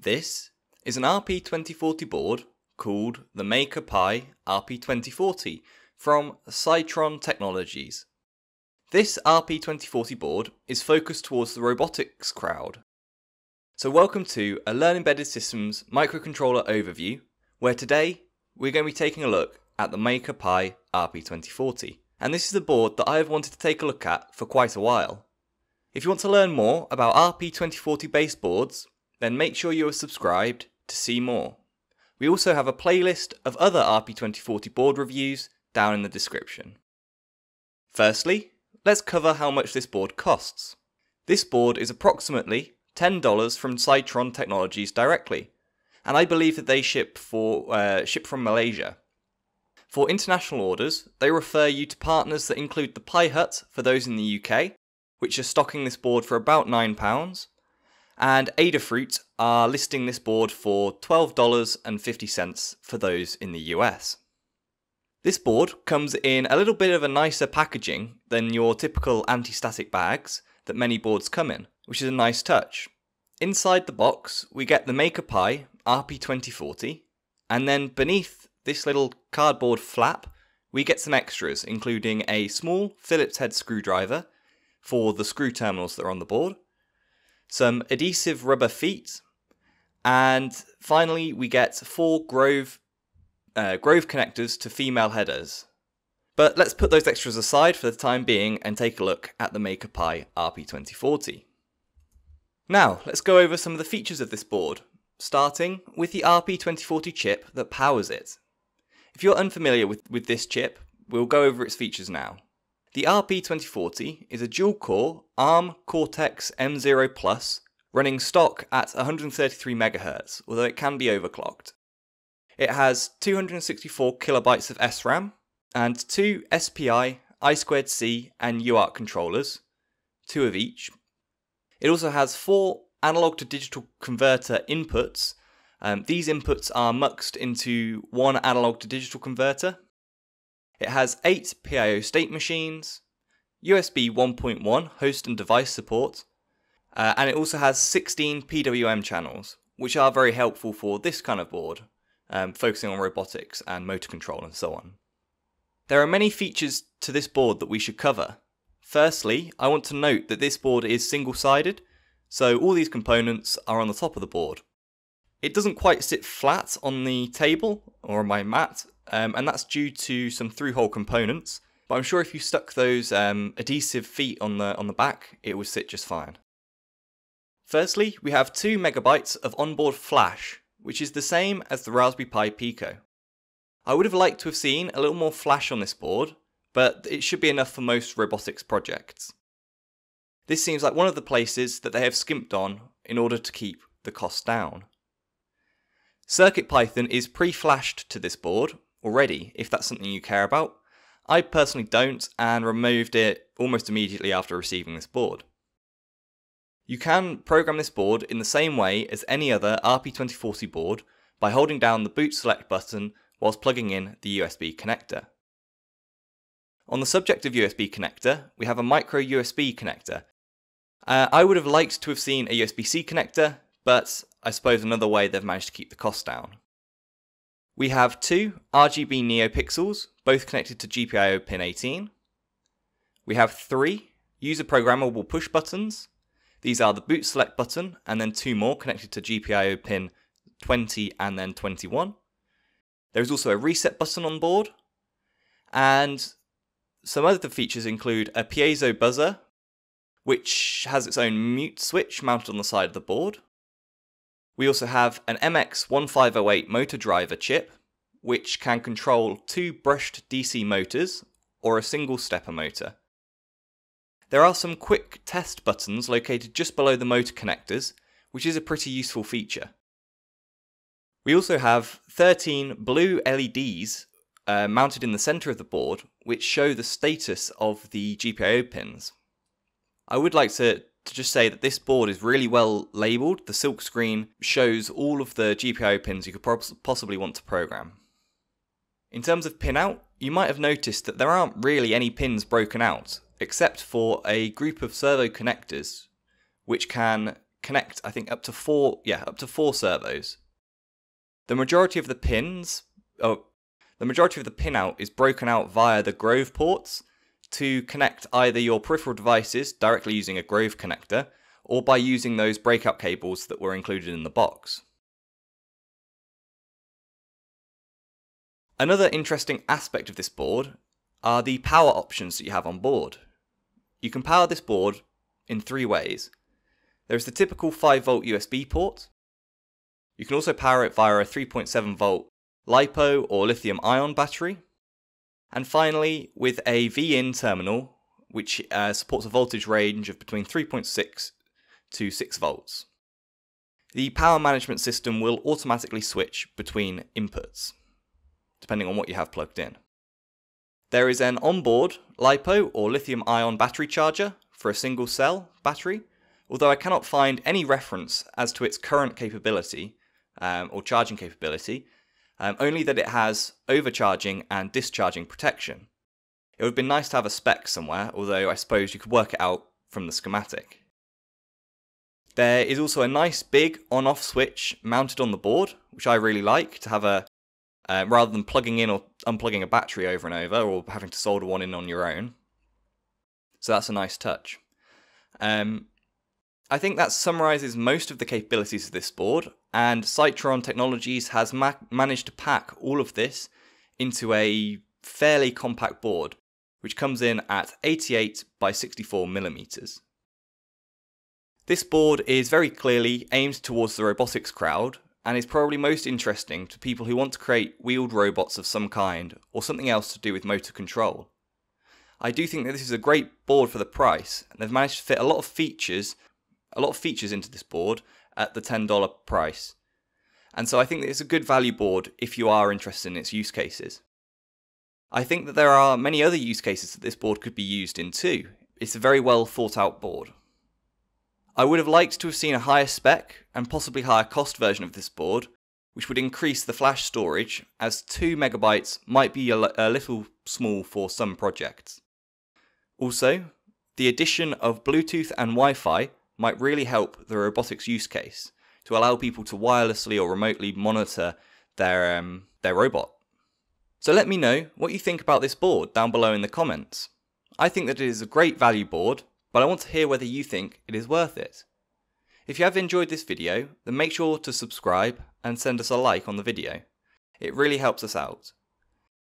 This is an RP2040 board called the Maker Pi RP2040 from Cytron Technologies. This RP2040 board is focused towards the robotics crowd. So welcome to a Learn Embedded Systems microcontroller overview, where today we're going to be taking a look at the Maker Pi RP2040. And this is a board that I have wanted to take a look at for quite a while. If you want to learn more about RP2040 based boards, then make sure you are subscribed to see more. We also have a playlist of other RP2040 board reviews down in the description. Firstly, let's cover how much this board costs. This board is approximately $10 from Cytron Technologies directly, and I believe that they ship from Malaysia. For international orders, they refer you to partners that include the Pi Hut for those in the UK, which are stocking this board for about £9, and Adafruit are listing this board for $12.50 for those in the US. This board comes in a little bit of a nicer packaging than your typical anti-static bags that many boards come in, which is a nice touch. Inside the box, we get the Maker Pi RP2040, and then beneath this little cardboard flap, we get some extras, including a small Phillips head screwdriver for the screw terminals that are on the board, some adhesive rubber feet, and finally we get 4 Grove connectors to female headers. But let's put those extras aside for the time being and take a look at the Maker Pi RP2040. Now, let's go over some of the features of this board, starting with the RP2040 chip that powers it. If you're unfamiliar with this chip, we'll go over its features now. The RP2040 is a dual-core ARM Cortex-M0 Plus running stock at 133 MHz, although it can be overclocked. It has 264 KB of SRAM and 2 SPI, I2C and UART controllers, 2 of each. It also has 4 analog to digital converter inputs. These inputs are muxed into 1 analog to digital converter. It has 8 GPIO state machines, USB 1.1 host and device support, and it also has 16 PWM channels, which are very helpful for this kind of board, focusing on robotics and motor control and so on. There are many features to this board that we should cover. Firstly, I want to note that this board is single-sided, so all these components are on the top of the board. It doesn't quite sit flat on the table or on my mat, and that's due to some through-hole components, but I'm sure if you stuck those adhesive feet on the back, it would sit just fine. Firstly, we have 2 MB of onboard flash, which is the same as the Raspberry Pi Pico. I would have liked to have seen a little more flash on this board, but it should be enough for most robotics projects. This seems like one of the places that they have skimped on in order to keep the cost down. CircuitPython is pre-flashed to this board already, if that's something you care about. I personally don't, and removed it almost immediately after receiving this board. You can program this board in the same way as any other RP2040 board by holding down the boot select button whilst plugging in the USB connector. On the subject of USB connector, we have a micro USB connector. I would have liked to have seen a USB-C connector, but I suppose another way they've managed to keep the cost down. We have 2 RGB Neopixels, both connected to GPIO pin 18. We have 3 user programmable push buttons. These are the boot select button and then 2 more connected to GPIO pin 20 and then 21. There is also a reset button on board, and some other features include a piezo buzzer, which has its own mute switch mounted on the side of the board. We also have an MX1508 motor driver chip, which can control 2 brushed DC motors or a single stepper motor. There are some quick test buttons located just below the motor connectors, which is a pretty useful feature. We also have 13 blue LEDs mounted in the center of the board, which show the status of the GPIO pins. I would like to just say that this board is really well labelled. The silk screen shows all of the GPIO pins you could possibly want to program. In terms of pinout, you might have noticed that there aren't really any pins broken out, except for a group of servo connectors, which can connect, I think, up to four servos. The majority of the pinout is broken out via the Grove ports to connect either your peripheral devices directly using a Grove connector, or by using those breakout cables that were included in the box. Another interesting aspect of this board are the power options that you have on board. You can power this board in three ways. There is the typical 5V USB port. You can also power it via a 3.7V LiPo or lithium-ion battery. And finally, with a V-in terminal, which supports a voltage range of between 3.6 to 6V. The power management system will automatically switch between inputs, depending on what you have plugged in. There is an onboard LiPo or lithium-ion battery charger for a single cell battery, although I cannot find any reference as to its current capability or charging capability, only that it has overcharging and discharging protection. It would be nice to have a spec somewhere, although I suppose you could work it out from the schematic. There is also a nice big on-off switch mounted on the board, which I really like, to have a rather than plugging in or unplugging a battery over and over, or having to solder one in on your own. So that's a nice touch. I think that summarises most of the capabilities of this board, and Cytron Technologies has managed to pack all of this into a fairly compact board, which comes in at 88 by 64mm. This board is very clearly aimed towards the robotics crowd, and is probably most interesting to people who want to create wheeled robots of some kind, or something else to do with motor control. I do think that this is a great board for the price, and they've managed to fit a lot of features into this board at the $10 price. And so I think that it's a good value board if you are interested in its use cases. I think that there are many other use cases that this board could be used in too. It's a very well thought out board. I would have liked to have seen a higher spec and possibly higher cost version of this board, which would increase the flash storage, as 2MB might be a little small for some projects. Also, the addition of Bluetooth and Wi-Fi might really help the robotics use case to allow people to wirelessly or remotely monitor their robot. So let me know what you think about this board down below in the comments. I think that it is a great value board, but I want to hear whether you think it is worth it. If you have enjoyed this video, then make sure to subscribe and send us a like on the video. It really helps us out.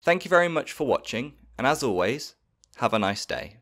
Thank you very much for watching, and as always, have a nice day.